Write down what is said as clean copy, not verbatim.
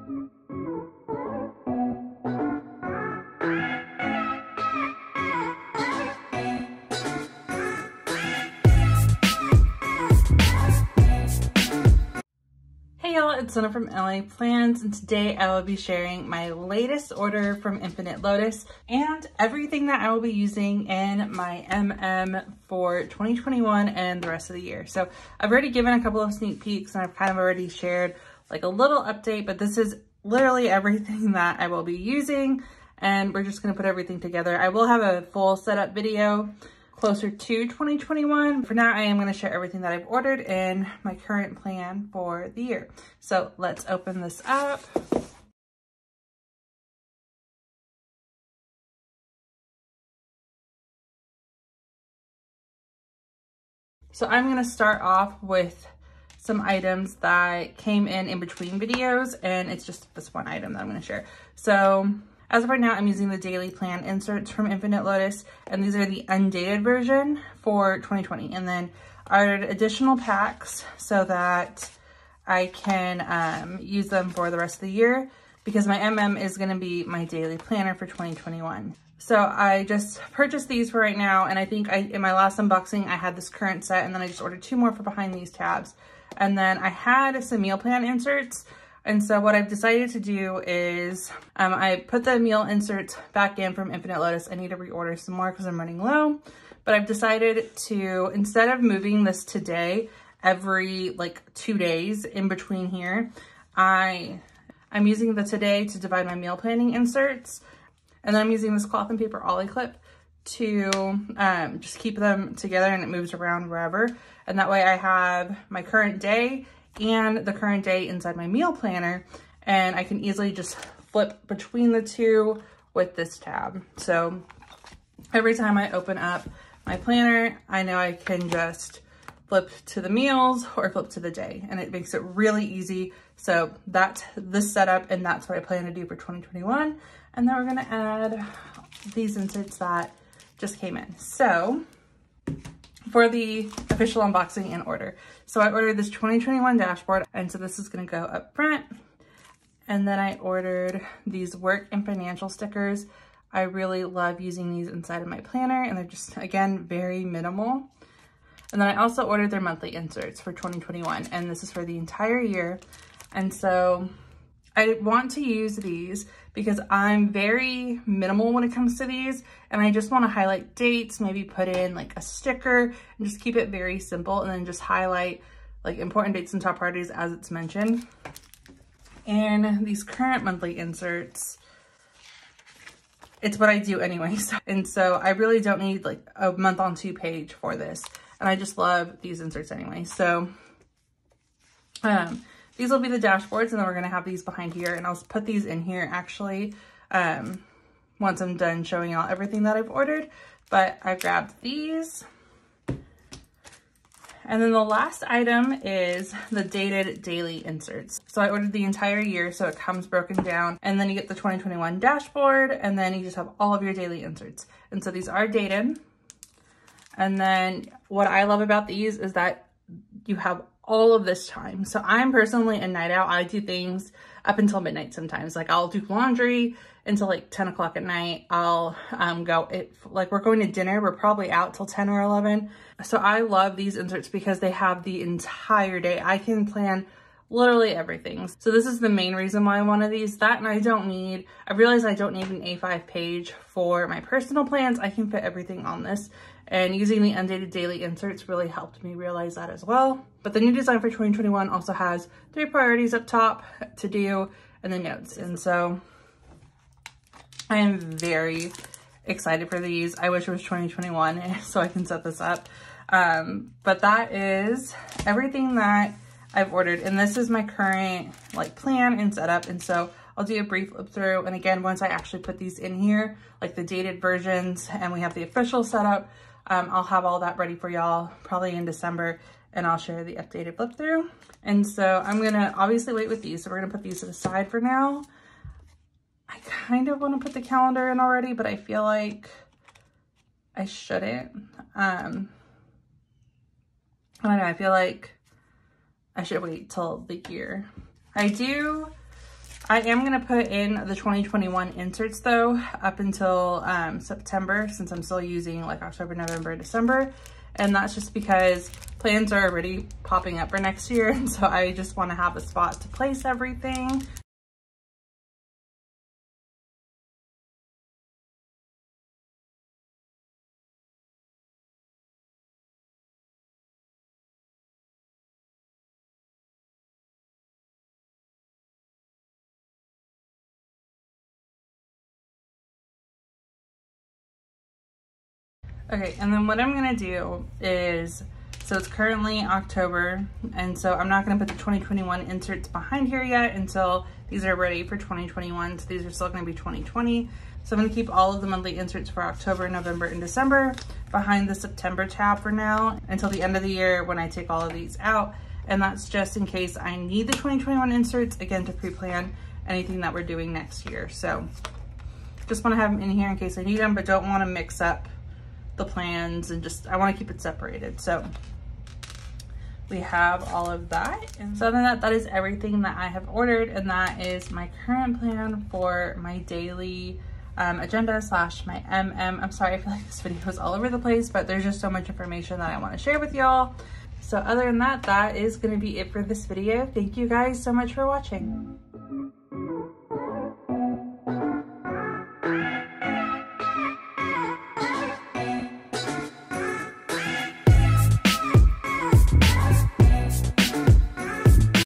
Hey y'all, it's Luna from LA Plans, and today I will be sharing my latest order from 8LOTUS and everything that I will be using in my for 2021 and the rest of the year. So I've already given a couple of sneak peeks and I've kind of already shared like a little update, but this is literally everything that I will be using, and we're just gonna put everything together. I will have a full setup video closer to 2021. For now, I am going to share everything that I've ordered and my current plan for the year. So let's open this up. So I'm going to start off with some items that came in between videos, and it's just this one item that I'm going to share. So as of right now, I'm using the daily plan inserts from 8LOTUS, and these are the undated version for 2020. And then I ordered additional packs so that I can use them for the rest of the year, because my is going to be my daily planner for 2021. So I just purchased these for right now, and I think in my last unboxing, I had this current set, and then I just ordered 2 more for behind these tabs. And then I had some meal plan inserts. And so what I've decided to do is I put the meal inserts back in from 8LOTUS. I need to reorder some more because I'm running low. But I've decided to, instead of moving this today, every like 2 days in between here, I'm using the today to divide my meal planning inserts. And then I'm using this cloth and paper ollie clip to just keep them together, and it moves around wherever. And that way I have my current day and the current day inside my meal planner, and I can easily just flip between the two with this tab. So every time I open up my planner, I know I can just flip to the meals or flip to the day, and it makes it really easy. So that's this setup, and that's what I plan to do for 2021. And then we're gonna add these inserts that just came in. So for the official unboxing and order. So I ordered this 2021 dashboard, and so this is gonna go up front. And then I ordered these work and financial stickers. I really love using these inside of my planner, and they're just, again, very minimal. And then I also ordered their monthly inserts for 2021, and this is for the entire year. And so I want to use these because I'm very minimal when it comes to these, and I just want to highlight dates, maybe put in like a sticker, and just keep it very simple, and then just highlight like important dates and top priorities as it's mentioned. And these current monthly inserts, it's what I do anyways. And so I really don't need like a month on 2 page for this. And I just love these inserts anyway. So these will be the dashboards, and then we're gonna have these behind here, and I'll put these in here actually once I'm done showing out everything that I've ordered. But I grabbed these. And then the last item is the dated daily inserts. So I ordered the entire year, so it comes broken down, and then you get the 2021 dashboard, and then you just have all of your daily inserts. And so these are dated. And then what I love about these is that you have all of this time. So I'm personally a night owl. I do things up until midnight sometimes. Like I'll do laundry until like 10 o'clock at night. I'll like we're going to dinner. We're probably out till 10 or 11. So I love these inserts because they have the entire day. I can plan literally everything. So this is the main reason why I wanted these. That, and I realized I don't need an A5 page for my personal plans. I can fit everything on this. And using the undated daily inserts really helped me realize that as well. But the new design for 2021 also has 3 priorities up top to do, and then notes. And so I am very excited for these. I wish it was 2021 so I can set this up. But that is everything that I've ordered. And this is my current like plan and setup. And so I'll do a brief flip through. And again, once I actually put these in here, like the dated versions, and we have the official setup, I'll have all that ready for y'all probably in December, and I'll share the updated flip through. And so I'm gonna obviously wait with these. So we're gonna put these to the side for now. I kind of want to put the calendar in already, but I feel like I shouldn't. I don't know, I feel like I should wait till the year. I do I am gonna put in the 2021 inserts though, up until September, since I'm still using like October, November, December. And that's just because plans are already popping up for next year. And so I just wanna have a spot to place everything. Okay, and then what I'm gonna do is, so it's currently October, and so I'm not gonna put the 2021 inserts behind here yet until these are ready for 2021. So these are still gonna be 2020. So I'm gonna keep all of the monthly inserts for October, November, and December behind the September tab for now until the end of the year when I take all of these out. And that's just in case I need the 2021 inserts, again, to pre-plan anything that we're doing next year. So just wanna have them in here in case I need them, but don't wanna mix up the plans, and just I want to keep it separated. So we have all of that, and so then that is everything that I have ordered, and that is my current plan for my daily agenda slash my I'm sorry, I feel like this video was all over the place, but there's just so much information that I want to share with y'all. So other than that, that is going to be it for this video. Thank you guys so much for watching.